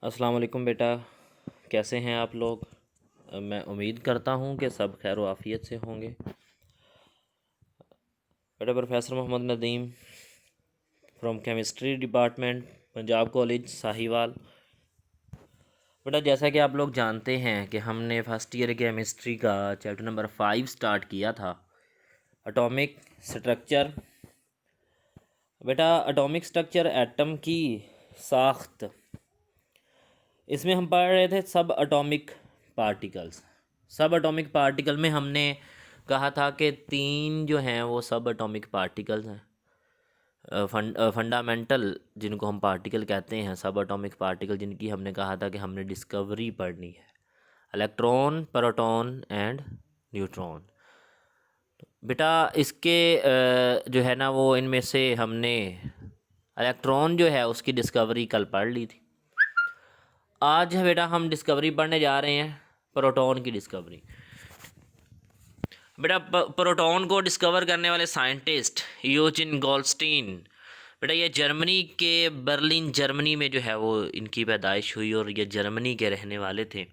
अस्सलाम वालेकुम बेटा, कैसे हैं आप लोग। मैं उम्मीद करता हूं कि सब खैर व आफ़ियत से होंगे। बेटा professor Mohammad Nadeem from chemistry department, Punjab college Sahiwal. बेटा जैसा कि आप लोग जानते हैं कि हमने फ़र्स्ट ईयर केमिस्ट्री का चैप्टर नंबर 5 स्टार्ट किया था, एटॉमिक स्ट्रक्चर। बेटा एटॉमिक स्ट्रक्चर एटम की साख्त, इसमें हम पढ़ रहे थे subatomic particles. Subatomic particle में हमने कहा था कि 3 जो हैं वो सब एटॉमिक पार्टिकल्स हैं, फंडामेंटल जिनको हम पार्टिकल कहते हैं, सब एटॉमिक पार्टिकल जिनकी हमने कहा था कि हमने डिस्कवरी पढ़नी है, इलेक्ट्रॉन, प्रोटॉन एंड न्यूट्रॉन। बेटा इसके जो है ना वो इनमें से हमने इलेक्ट्रॉन जो है उसकी डिस्कवरी कल पढ़ ली थी। आज बेटा हम डिस्कवरी पढ़ने जा रहे हैं प्रोटॉन की डिस्कवरी। बेटा प्रोटॉन को डिस्कवर करने वाले साइंटिस्ट यूजिन गोल्डस्टीन, बेटा ये जर्मनी के बर्लिन जर्मनी में जो है वो इनकी पैदाइश हुई और ये जर्मनी के रहने वाले थे।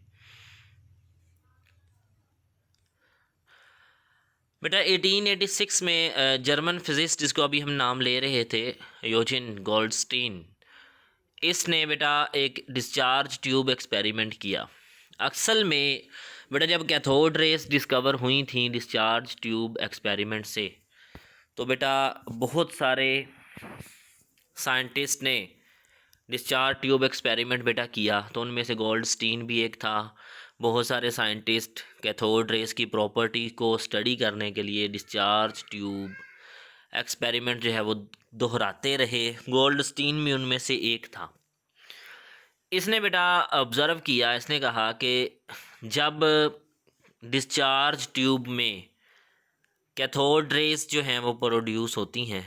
बेटा 1886 में जर्मन फिजिस्ट जिसको अभी हम नाम ले रहे थे यूजिन गोल्डस्टीन, इसने बेटा एक डिस्चार्ज ट्यूब एक्सपेरिमेंट किया। अक्सर में बेटा जब कैथोड रेस डिस्कवर हुई थी डिस्चार्ज ट्यूब एक्सपेरिमेंट से, तो बेटा बहुत सारे साइंटिस्ट ने डिस्चार्ज ट्यूब एक्सपेरिमेंट बेटा किया। तो उनमें से गोल्डस्टीन भी एक था। बहुत सारे साइंटिस्ट कैथोड रेस की प्रॉपर्टी को स्टडी करने के लिए डिस्चार्ज ट्यूब एक्सपेरिमेंट जो है वो दोहराते रहे। गोल्डस्टीन भी उनमें से एक था। इसने बेटा ऑब्ज़र्व किया, इसने कहा कि जब डिस्चार्ज ट्यूब में कैथोड रेस जो हैं वो प्रोड्यूस होती हैं,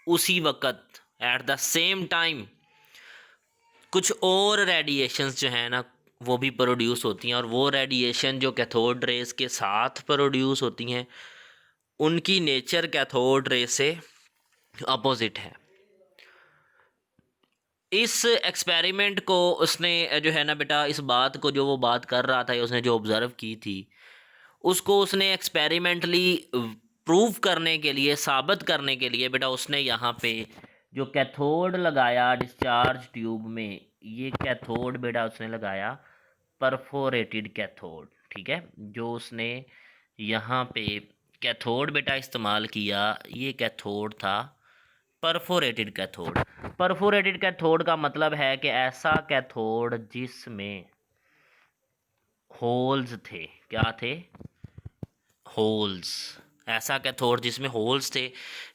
उसी वक्त एट द सेम टाइम कुछ और रेडिएशंस जो हैं ना वो भी प्रोड्यूस होती हैं, और वो रेडिएशन जो कैथोड रेस के साथ प्रोड्यूस होती हैं उनकी नेचर कैथोड रेस से अपोजिट है। इस एक्सपेरिमेंट को उसने जो है ना बेटा इस बात को जो वो बात कर रहा था, उसने जो ऑब्ज़र्व की थी उसको उसने एक्सपेरिमेंटली प्रूव करने के लिए, साबित करने के लिए बेटा उसने यहाँ पे जो कैथोड लगाया डिस्चार्ज ट्यूब में, ये कैथोड बेटा उसने लगाया परफोरेटेड कैथोड। ठीक है, जो उसने यहाँ पे कैथोड बेटा इस्तेमाल किया, ये कैथोड था परफोरेटेड कैथोड। परफोरेटेड कैथोड का मतलब है कि ऐसा कैथोड जिसमें होल्स थे। क्या थे? होल्स। ऐसा कैथोड जिसमें होल्स थे।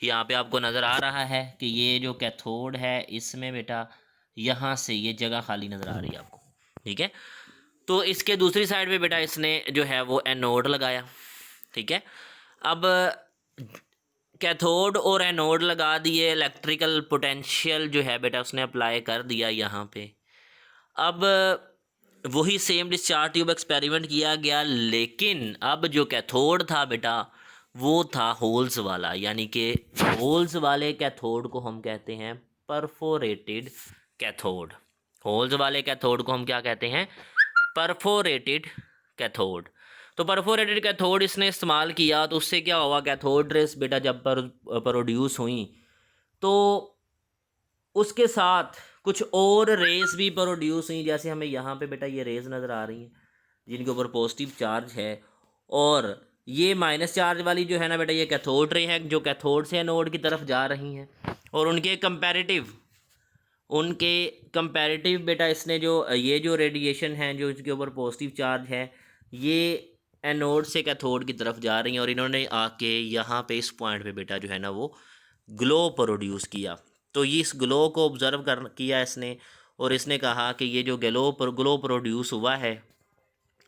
यहाँ पे आपको नज़र आ रहा है कि ये जो कैथोड है इसमें बेटा यहाँ से ये जगह खाली नज़र आ रही है आपको। ठीक है, तो इसके दूसरी साइड पे बेटा इसने जो है वो एनोड लगाया। ठीक है, अब कैथोड और एनोड लगा दिए, इलेक्ट्रिकल पोटेंशियल जो है बेटा उसने अप्लाई कर दिया यहाँ पे। अब वही सेम डिस्चार्ज ट्यूब एक्सपेरिमेंट किया गया, लेकिन अब जो कैथोड था बेटा वो था होल्स वाला, यानी कि होल्स वाले कैथोड को हम कहते हैं परफोरेटेड कैथोड। होल्स वाले कैथोड को हम क्या कहते हैं? Perforated cathode. तो परफोरेटेड कैथोड इसने इस्तेमाल किया, तो उससे क्या हुआ, कैथोड रेस बेटा जब प्रोड्यूस हुई तो उसके साथ कुछ और रेस भी प्रोड्यूस हुई। जैसे हमें यहाँ पे बेटा ये रेस नज़र आ रही हैं जिनके ऊपर पॉजिटिव चार्ज है, और ये माइनस चार्ज वाली जो है ना बेटा ये कैथोड रे है जो कैथोड से एनोड की तरफ जा रही हैं। और उनके कंपैरेटिव बेटा इसने जो ये जो रेडिएशन है जो इसके ऊपर पॉजिटिव चार्ज है, ये एनोड से कैथोड की तरफ जा रही हैं, और इन्होंने आके यहाँ पे इस पॉइंट पे बेटा जो है ना वो ग्लो प्रोड्यूस किया। तो ये इस ग्लो को ऑब्ज़र्व कर किया इसने, और इसने कहा कि ये जो ग्लो प्रोड्यूस हुआ है,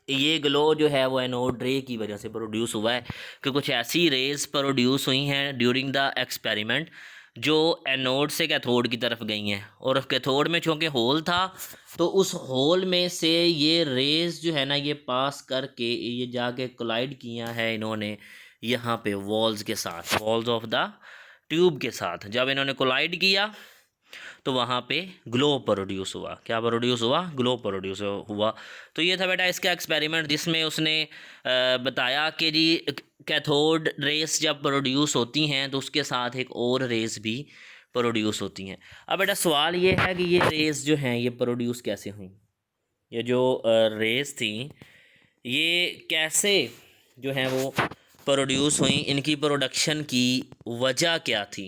ये ग्लो जो है वो एनोड रे की वजह से प्रोड्यूस हुआ है कि कुछ ऐसी रेज प्रोड्यूस हुई हैं ड्यूरिंग द एक्सपेरिमेंट जो एनोड से कैथोड की तरफ गई हैं, और कैथोड में चूँकि होल था तो उस होल में से ये रेज जो है ना ये पास करके ये जाके कोलाइड किया है इन्होंने यहाँ पे वॉल्स के साथ, वॉल्स ऑफ द ट्यूब के साथ। जब इन्होंने कोलाइड किया तो वहाँ पे ग्लो प्रोड्यूस हुआ। क्या प्रोड्यूस हुआ? ग्लो प्रोड्यूस हुआ। तो ये था बेटा इसका एक्सपेरिमेंट, जिसमें उसने बताया कि जी कैथोड रेस जब प्रोड्यूस होती हैं तो उसके साथ एक और रेस भी प्रोड्यूस होती हैं। अब बेटा सवाल ये है कि ये रेस जो हैं ये प्रोड्यूस कैसे हुई? ये जो रेस थी ये कैसे जो हैं वो प्रोड्यूस हुई? इनकी प्रोडक्शन की वजह क्या थी?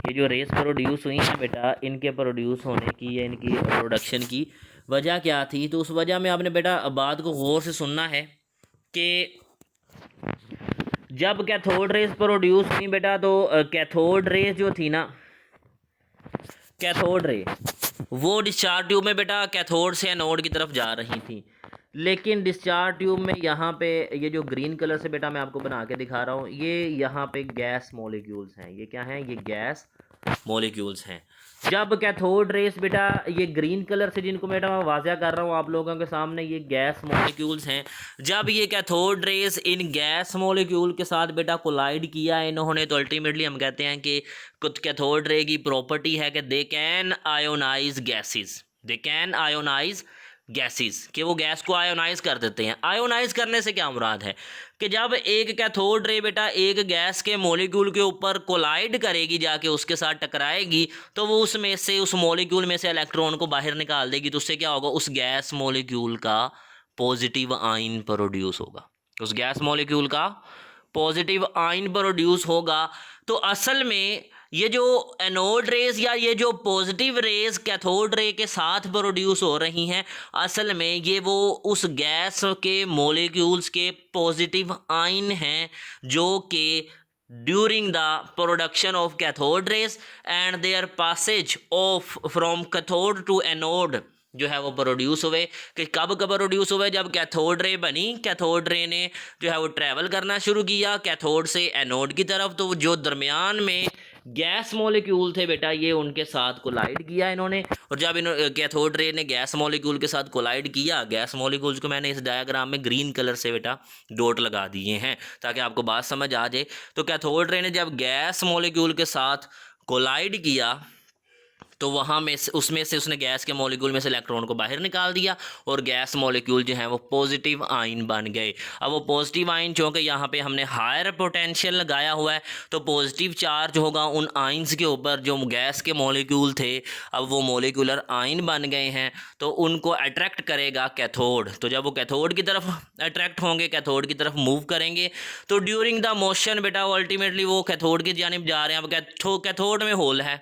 ये जो रेस प्रोड्यूस हुई हैं बेटा, इनके प्रोड्यूस होने की या इनकी प्रोडक्शन की वजह क्या थी? तो उस वजह में आपने बेटा बात को गौर से सुनना है कि जब कैथोड रेस प्रोड्यूस हुई बेटा, तो कैथोड रेस जो थी ना, कैथोड रे वो डिस्चार्ज ट्यूब में बेटा कैथोड से एनोड की तरफ जा रही थी। लेकिन डिस्चार्ज ट्यूब में यहाँ पे ये जो ग्रीन कलर से बेटा मैं आपको बना के दिखा रहा हूँ, ये यहाँ पे गैस मॉलिक्यूल्स हैं। ये क्या हैं? ये गैस मॉलिक्यूल्स हैं। जब कैथोड रेस बेटा ये ग्रीन कलर से, जिनको बेटा मैं वाज़ा कर रहा हूँ आप लोगों के सामने, ये गैस मॉलिक्यूल्स हैं। जब ये cathode rays in gas molecule के साथ बेटा कोलाइड किया इन्होंने, तो अल्टीमेटली हम कहते हैं कि कुछ कैथोड रे की प्रॉपर्टी है कि they can ionise gases, they can ionise gases, कि वो गैस को आयोनाइज कर देते हैं। आयोनाइज करने से क्या मुराद है कि जब एक कैथोड रे बेटा एक गैस के मॉलिक्यूल के ऊपर कोलाइड करेगी, जाके उसके साथ टकराएगी, तो वो उसमें से, उस मॉलिक्यूल में से इलेक्ट्रॉन को बाहर निकाल देगी। तो उससे क्या होगा? उस गैस मॉलिक्यूल का पॉजिटिव आयन प्रोड्यूस होगा। उस गैस मॉलिक्यूल का पॉजिटिव आयन प्रोड्यूस होगा। तो असल में ये जो एनोड रेज या ये जो पॉजिटिव रेज कैथोड रे के साथ प्रोड्यूस हो रही हैं, असल में ये वो उस गैस के मॉलिक्यूल्स के पॉजिटिव आयन हैं जो कि during the production of cathode rays and their passage of from cathode to anode जो है वो प्रोड्यूस हुए। कि कब प्रोड्यूस हुए? जब कैथोड रे बनी, कैथोड रे ने जो है वो ट्रैवल करना शुरू किया कैथोड से एनोड की तरफ, तो जो दरमियान में गैस मॉलिक्यूल थे बेटा ये उनके साथ कोलाइड किया इन्होंने। और जब कैथोड रे ने गैस मॉलिक्यूल के साथ कोलाइड किया, गैस मॉलिक्यूल्स को मैंने इस डायग्राम में ग्रीन कलर से बेटा डॉट लगा दिए हैं ताकि आपको बात समझ आ जाए। तो कैथोड रे ने जब गैस मॉलिक्यूल के साथ कोलाइड किया तो वहाँ में से उसमें से उसने गैस के मॉलिक्यूल में से इलेक्ट्रॉन को बाहर निकाल दिया और गैस मॉलिक्यूल जो हैं वो पॉजिटिव आयन बन गए। अब वो पॉजिटिव आयन चूँकि यहाँ पे हमने हायर पोटेंशियल लगाया हुआ है, तो पॉजिटिव चार्ज होगा उन आयन्स के ऊपर जो गैस के मॉलिक्यूल थे। अब वो मॉलिक्यूलर आयन बन गए हैं तो उनको अट्रैक्ट करेगा कैथोड। तो जब वो कैथोड की तरफ अट्रैक्ट होंगे, कैथोड की तरफ मूव करेंगे, तो ड्यूरिंग द मोशन बेटा वो अल्टीमेटली वो कैथोड की जानिब जा रहे हैं। अब कैथोड में होल है,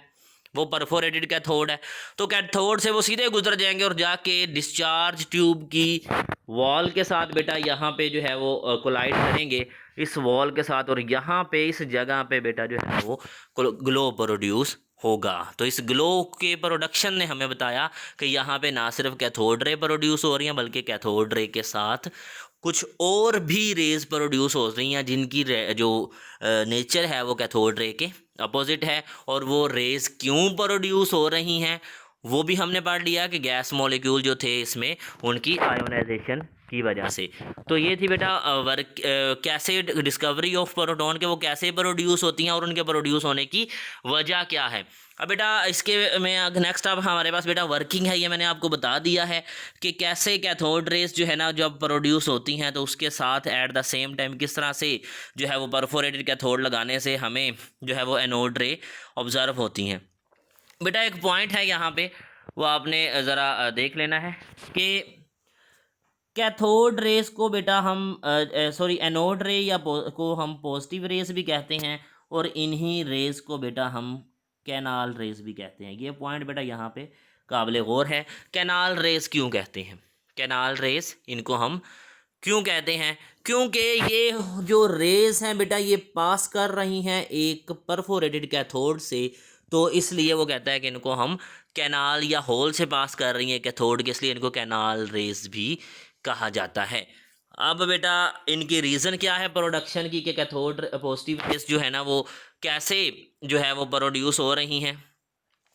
वो परफोरेटेड कैथोड है, तो कैथोड से वो सीधे गुजर जाएंगे और जाके डिस्चार्ज ट्यूब की वॉल के साथ बेटा यहाँ पे जो है वो कोलाइड करेंगे इस वॉल के साथ, और यहाँ पे इस जगह पे बेटा जो है वो ग्लो प्रोड्यूस होगा। तो इस ग्लो के प्रोडक्शन ने हमें बताया कि यहाँ पे ना सिर्फ कैथोड रे प्रोड्यूस हो रही हैं बल्कि कैथोड रे के साथ कुछ और भी रेज प्रोड्यूस हो रही हैं जिनकी जो नेचर है वो कैथोड रे के अपोजिट है। और वो रेज क्यों प्रोड्यूस हो रही हैं वो भी हमने पढ़ लिया कि गैस मॉलिक्यूल जो थे इसमें उनकी आयोनाइजेशन की वजह से। तो ये थी बेटा वर्क कैसे डिस्कवरी ऑफ प्रोटॉन के वो कैसे प्रोड्यूस होती हैं और उनके प्रोड्यूस होने की वजह क्या है। अब बेटा इसके में नेक्स्ट अब हमारे पास बेटा वर्किंग है, ये मैंने आपको बता दिया है कि कैसे कैथोड रेस जो है ना जब प्रोड्यूस होती हैं तो उसके साथ एट द सेम टाइम किस तरह से जो है वो परफोरेटेड कैथोड लगाने से हमें जो है वो एनोड रे ऑब्जर्व होती हैं। बेटा एक पॉइंट है यहाँ पे वो आपने ज़रा देख लेना है कि कैथोड रेस को बेटा हम सॉरी एनोड रे या को हम पॉजिटिव रेस भी कहते हैं और इन्हीं रेस को बेटा हम कैनाल रेस भी कहते हैं। ये पॉइंट बेटा यहाँ पे काबिल गौर है। कैनाल रेस क्यों कहते हैं? कैनाल रेस इनको हम क्यों कहते हैं? क्योंकि ये जो रेस हैं बेटा ये पास कर रही हैं एक परफोरेटेड कैथोड से, तो इसलिए वो कहता है कि इनको हम कैनाल या होल से पास कर रही हैं कैथोड के, इसलिए इनको कैनाल रेस भी कहा जाता है। अब बेटा इनकी रीज़न क्या है प्रोडक्शन की कि कैथोड पॉजिटिव रेस जो है ना वो कैसे जो है वो प्रोड्यूस हो रही हैं,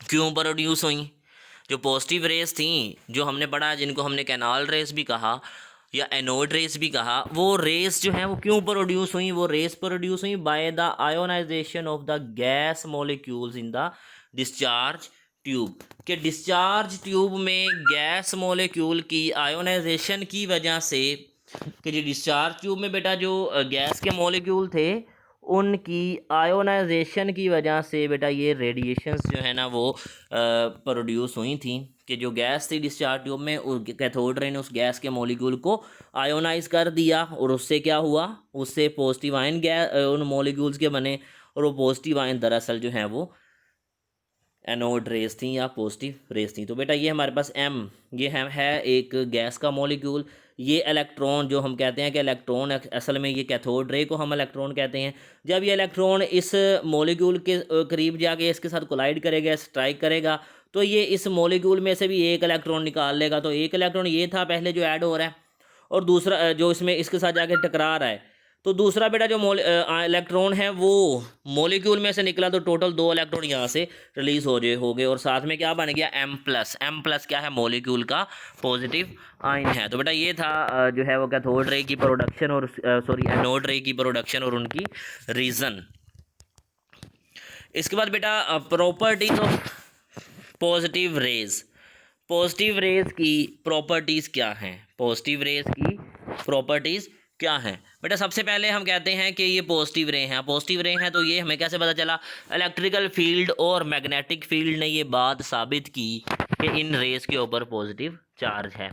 क्यों प्रोड्यूस हुई? जो पॉजिटिव रेस थी जो हमने पढ़ा जिनको हमने कैनाल रेस भी कहा या एनोड रेस भी कहा, वो रेस जो है वो क्यों प्रोड्यूस हुई? वो रेस प्रोड्यूस हुई by the ionisation of the gas molecules in the discharge tube के डिस्चार्ज ट्यूब में गैस मॉलिक्यूल की आयोनाइजेशन की वजह से कि जो डिस्चार्ज ट्यूब में बेटा जो गैस के मॉलिक्यूल थे उनकी आयोनाइजेशन की वजह से बेटा ये रेडिएशंस जो है ना वो प्रोड्यूस हुई थी कि जो गैस थी डिस्चार्ज ट्यूब में कैथोड रे ने उस गैस के मॉलिक्यूल को आयोनाइज कर दिया और उससे क्या हुआ, उससे पॉजिटिव आयन गैस उन मॉलिक्यूल्स के बने और वो पॉजिटिव आयन दरअसल जो है वो एनोड रेस थी या पॉजिटिव रेस थी। तो बेटा ये हमारे पास एम ये है एक गैस का मॉलिक्यूल। ये इलेक्ट्रॉन जो हम कहते हैं कि इलेक्ट्रॉन असल में ये कैथोड रे को हम इलेक्ट्रॉन कहते हैं। जब ये इलेक्ट्रॉन इस मॉलिक्यूल के करीब जाके इसके साथ कोलाइड करेगा, स्ट्राइक करेगा, तो ये इस मॉलिक्यूल में से भी एक इलेक्ट्रॉन निकाल लेगा। तो एक इलेक्ट्रॉन ये था पहले जो ऐड हो रहा है और दूसरा जो इसमें इसके साथ जाके टकरा रहा है। तो दूसरा बेटा जो इलेक्ट्रॉन है वो मॉलिक्यूल में से निकला तो टोटल 2 इलेक्ट्रॉन यहाँ से रिलीज हो गए और साथ में क्या बन गया एम प्लस क्या है मॉलिक्यूल का पॉजिटिव आयन है। तो बेटा ये था जो है वो कैथोड रे की प्रोडक्शन और एनोड रे की प्रोडक्शन और उनकी रीज़न। इसके बाद बेटा properties of positive raise. Positive raise की प्रॉपर्टीज़ क्या हैं, पॉजिटिव रेज की प्रॉपर्टीज़ क्या हैं बेटा। सबसे पहले हम कहते हैं कि ये पॉजिटिव रे हैं। पॉजिटिव रे हैं तो ये हमें कैसे पता चला, इलेक्ट्रिकल फील्ड और मैग्नेटिक फील्ड ने ये बात साबित की कि इन रेस के ऊपर पॉजिटिव चार्ज है।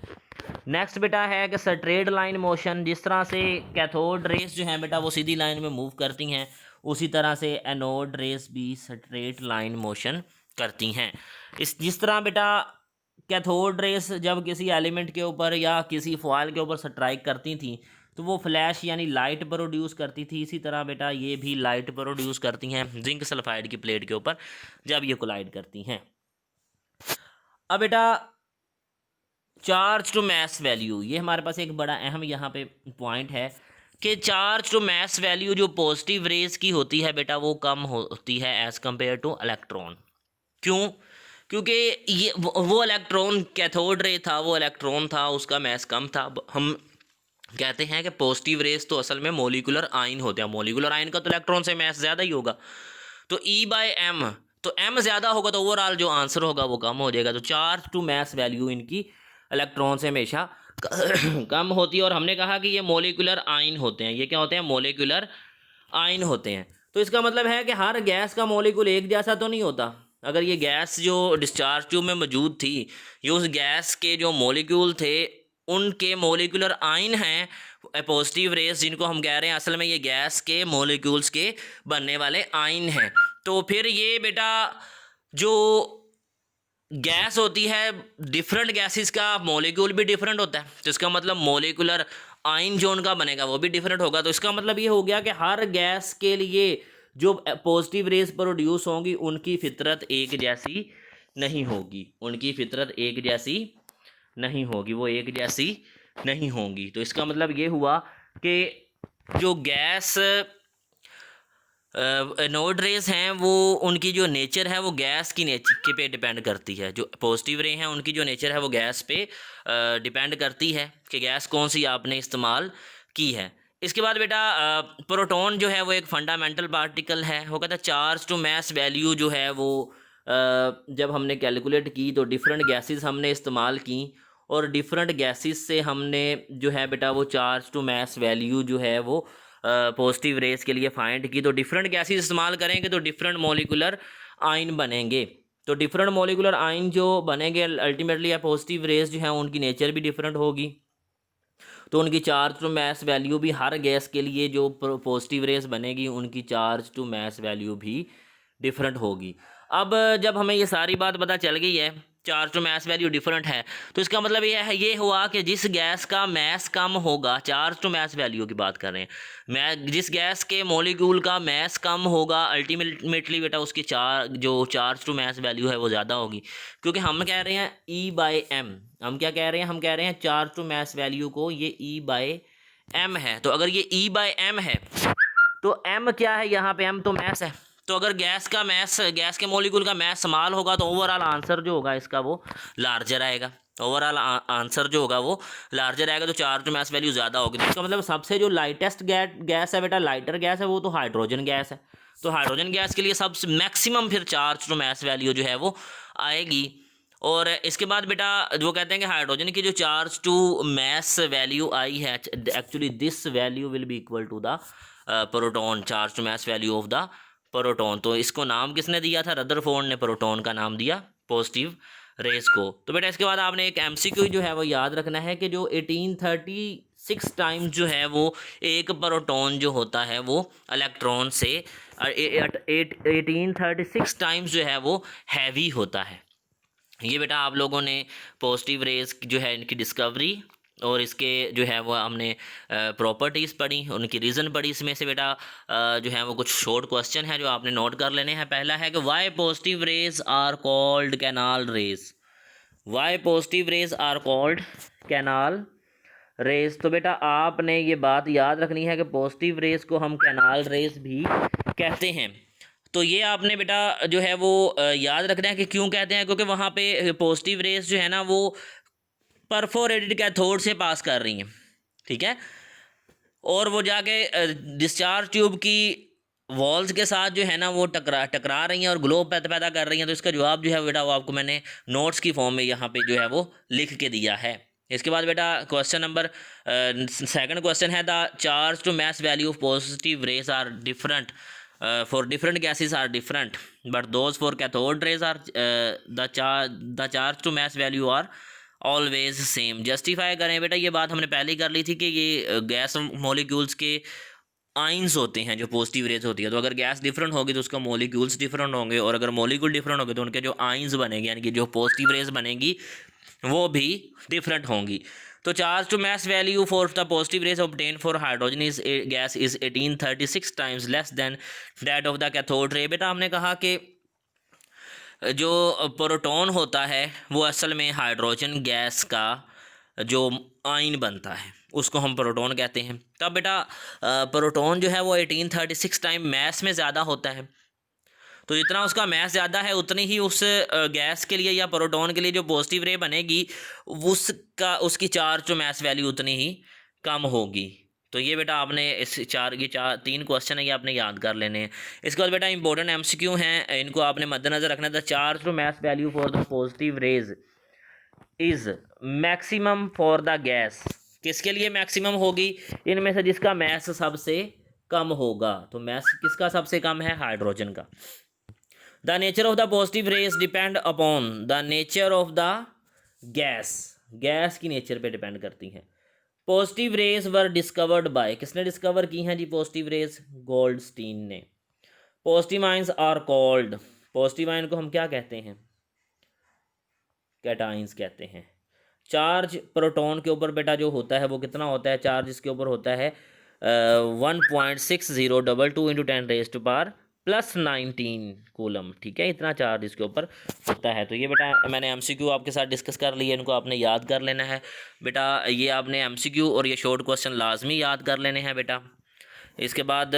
नेक्स्ट बेटा है कि स्ट्रेट लाइन मोशन, जिस तरह से कैथोड रेस जो हैं बेटा वो सीधी लाइन में मूव करती हैं, उसी तरह से एनोड रेस भी स्ट्रेट लाइन मोशन करती हैं। जिस तरह बेटा कैथोड रेस जब किसी एलिमेंट के ऊपर या किसी फॉयल के ऊपर स्ट्राइक करती थी तो वो फ्लैश यानी लाइट प्रोड्यूस करती थी, इसी तरह बेटा ये भी लाइट प्रोड्यूस करती हैं जिंक सल्फाइड की प्लेट के ऊपर जब ये कोलाइड करती हैं। अब बेटा चार्ज टू मैस वैल्यू, ये हमारे पास एक बड़ा अहम यहाँ पे पॉइंट है कि चार्ज टू मैस वैल्यू जो पॉजिटिव रेज की होती है बेटा वो कम होती है एज़ कम्पेयर टू इलेक्ट्रॉन। क्यों? क्योंकि ये वो इलेक्ट्रॉन कैथोड रे था, वो इलेक्ट्रॉन था, उसका मैस कम था। हम कहते हैं कि पॉजिटिव रेस तो असल में मोलिकुलर आयन होते हैं, मोलिकुलर आयन का तो इलेक्ट्रॉन से मैस ज़्यादा ही होगा, तो E/m, तो m ज़्यादा होगा तो ओवरऑल जो आंसर होगा वो कम हो जाएगा। तो चार्ज टू मैस वैल्यू इनकी इलेक्ट्रॉन से हमेशा कम होती है। और हमने कहा कि ये मोलिकुलर आयन होते हैं, ये क्या होते हैं, मोलिकुलर आयन होते हैं। तो इसका मतलब है कि हर गैस का मोलिकुल एक जैसा तो नहीं होता। अगर ये गैस जो डिस्चार्ज ट्यूब में मौजूद थी, ये उस गैस के जो मोलिक्यूल थे उनके मोलिकुलर आयन हैं पॉजिटिव रेस, जिनको हम कह रहे हैं असल में ये गैस के मोलिक्यूल्स के बनने वाले आयन हैं। तो फिर ये बेटा जो गैस होती है, डिफरेंट गैसेस का मोलिक्यूल भी डिफरेंट होता है, तो इसका मतलब मोलिकुलर आयन जो उनका बनेगा वो भी डिफरेंट होगा। तो इसका मतलब ये हो गया कि हर गैस के लिए जो पॉजिटिव रेस प्रोड्यूस होंगी उनकी फितरत एक जैसी नहीं होगी, उनकी फितरत एक जैसी नहीं होगी, वो एक जैसी नहीं होंगी। तो इसका मतलब ये हुआ कि जो गैस एनोड रेस हैं वो उनकी जो नेचर है वो गैस की नेचर के पे डिपेंड करती है। जो पॉजिटिव रे हैं उनकी जो नेचर है वो गैस पे डिपेंड करती है कि गैस कौन सी आपने इस्तेमाल की है। इसके बाद बेटा प्रोटॉन जो है वो एक फंडामेंटल पार्टिकल है। वो कहता है चार्ज टू मैस वैल्यू जो है वो जब हमने कैलकुलेट की तो डिफरेंट गैसेस हमने इस्तेमाल की और डिफरेंट गैसेस से हमने जो है बेटा वो चार्ज टू मैस वैल्यू जो है वो पॉजिटिव रेस के लिए फाइंड की। तो डिफरेंट गैसेस इस्तेमाल करेंगे तो डिफरेंट मोलिकुलर आयन बनेंगे। तो डिफरेंट मोलिकुलर आयन जो बनेंगे अल्टीमेटली पॉजिटिव रेस जो है उनकी नेचर भी डिफरेंट होगी, तो उनकी चार्ज टू मैस वैल्यू भी हर गैस के लिए जो पॉजिटिव रेस बनेगी उनकी चार्ज टू मैस वैल्यू भी डिफरेंट होगी। अब जब हमें ये सारी बात पता चल गई है, charge to mass value different है, तो इसका मतलब ये हुआ कि जिस गैस का मैस कम होगा, चार्ज टू मैस वैल्यू की बात कर रहे हैं, जिस गैस के मॉलिक्यूल का मैस कम होगा अल्टीमेटली बेटा उसकी जो चार्ज टू मैस वैल्यू है वो ज़्यादा होगी। क्योंकि हम कह रहे हैं E/m, हम क्या कह रहे हैं, हम कह रहे हैं चार्ज टू मैस वैल्यू को ये E/m है। तो अगर ये E/m है तो m क्या है, यहाँ पे m तो मैस है। तो अगर गैस के मॉलिक्यूल का मैस स्मॉल होगा तो ओवरऑल आंसर जो होगा इसका वो लार्जर आएगा, ओवरऑल आंसर जो होगा वो लार्जर आएगा। तो चार्ज टू मैस वैल्यू ज़्यादा होगी। तो इसका मतलब सबसे जो लाइटेस्ट गैस है बेटा, लाइटर गैस है, वो तो हाइड्रोजन गैस है। तो हाइड्रोजन गैस के लिए सबसे मैक्सिमम फिर चार्ज टू मैस वैल्यू जो है वो आएगी। और इसके बाद बेटा वो कहते हैं कि हाइड्रोजन की जो चार्ज टू मास वैल्यू आई है, actually this value will be equal to the proton, charge to mass value of the proton. तो इसको नाम किसने दिया था? रदरफोर्ड ने प्रोटॉन का नाम दिया पॉजिटिव रेस को। तो बेटा इसके बाद आपने एक एमसीक्यू जो है वो याद रखना है कि जो 1836 टाइम्स जो है वो एक प्रोटॉन जो होता है वो इलेक्ट्रॉन से 1836 टाइम्स जो है वो हैवी होता है। ये बेटा आप लोगों ने पॉजिटिव रेस जो है इनकी डिस्कवरी और इसके जो है वो हमने प्रॉपर्टीज़ पढ़ी, उनकी रीज़न पढ़ी। इसमें से बेटा जो है वो कुछ शॉर्ट क्वेश्चन है जो आपने नोट कर लेने हैं। पहला है कि why positive rays are called canal rays, why positive rays are called canal rays. तो बेटा आपने ये बात याद रखनी है कि पॉजिटिव रेज को हम कैनाल रेज भी कहते हैं। तो ये आपने बेटा जो है वो याद रखना है कि क्यों कहते हैं, क्योंकि वहाँ पे पॉजिटिव रेज जो है ना वो परफोरेटेड कैथोड से पास कर रही हैं, ठीक है, और वो जाके डिस्चार्ज ट्यूब की वॉल्स के साथ जो है ना वो टकरा रही हैं और ग्लो पैदा कर रही हैं। तो इसका जवाब जो है बेटा वो आपको मैंने नोट्स की फॉर्म में यहाँ पे जो है वो लिख के दिया है। इसके बाद बेटा क्वेश्चन नंबर सेकंड क्वेश्चन है, the charge to mass value of positive rays are different for different gases are different but those for cathode rays are the charge to mass value are always same। Justify करें बेटा, ये बात हमने पहले ही कर ली थी कि ये गैस मॉलिक्यूल्स के आइंस होते हैं जो पॉजिटिव रेज होती है। तो अगर गैस डिफरेंट होगी तो उसका मॉलिक्यूल्स डिफरेंट होंगे, और अगर मॉलिक्यूल डिफरेंट होंगे तो उनके जो आइंस बनेंगे यानी कि जो पॉजिटिव रेज बनेंगी वो भी डिफरेंट होंगी। तो charge to mass value for the positive rays obtain for hydrogen is gas is 1836 times less than that of the cathode ray. बेटा हमने कहा कि जो प्रोटॉन होता है वो असल में हाइड्रोजन गैस का जो आयन बनता है उसको हम प्रोटॉन कहते हैं। तब बेटा प्रोटॉन जो है वो 1836 टाइम मैस में ज़्यादा होता है। तो जितना उसका मैस ज़्यादा है उतनी ही उस गैस के लिए या प्रोटॉन के लिए जो पॉजिटिव रे बनेगी उसकी चार्ज जो मैस वैल्यू उतनी ही कम होगी। तो ये बेटा आपने इस तीन क्वेश्चन है ये आपने याद कर लेने हैं। इसके बाद बेटा इंपॉर्टेंट एमसीक्यू हैं, इनको आपने मद्देनजर रखना है। The charge to mass value for the positive rays is maximum for the gas, किसके लिए मैक्सिमम होगी? इनमें से जिसका मैस सबसे कम होगा। तो मैस किसका सबसे कम है? हाइड्रोजन का। The nature of the positive rays depend upon the nature of the gas, gas की नेचर पे डिपेंड करती हैं। Positive rays were discovered by, किसने डिस्कवर की हैं जी पॉजिटिव रेज? गोल्डस्टीन ने। Positive ions are called, positive ion को हम क्या कहते हैं? कैटाइंस कहते हैं। चार्ज प्रोटॉन के ऊपर बेटा जो होता है वो कितना होता है? चार्ज इसके ऊपर होता है 1.6022 × 10⁻+19 कूलम, ठीक है, इतना चार्ज इसके ऊपर होता है। तो ये बेटा मैंने एमसीक्यू आपके साथ डिस्कस कर लिया, इनको आपने याद कर लेना है बेटा। ये आपने एमसीक्यू और ये शॉर्ट क्वेश्चन लाजमी याद कर लेने हैं बेटा। इसके बाद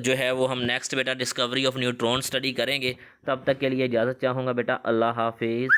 जो है वो हम नेक्स्ट बेटा डिस्कवरी ऑफ न्यूट्रॉन स्टडी करेंगे। तब तक के लिए इजाज़त चाहूँगा बेटा। अल्लाह हाफिज़।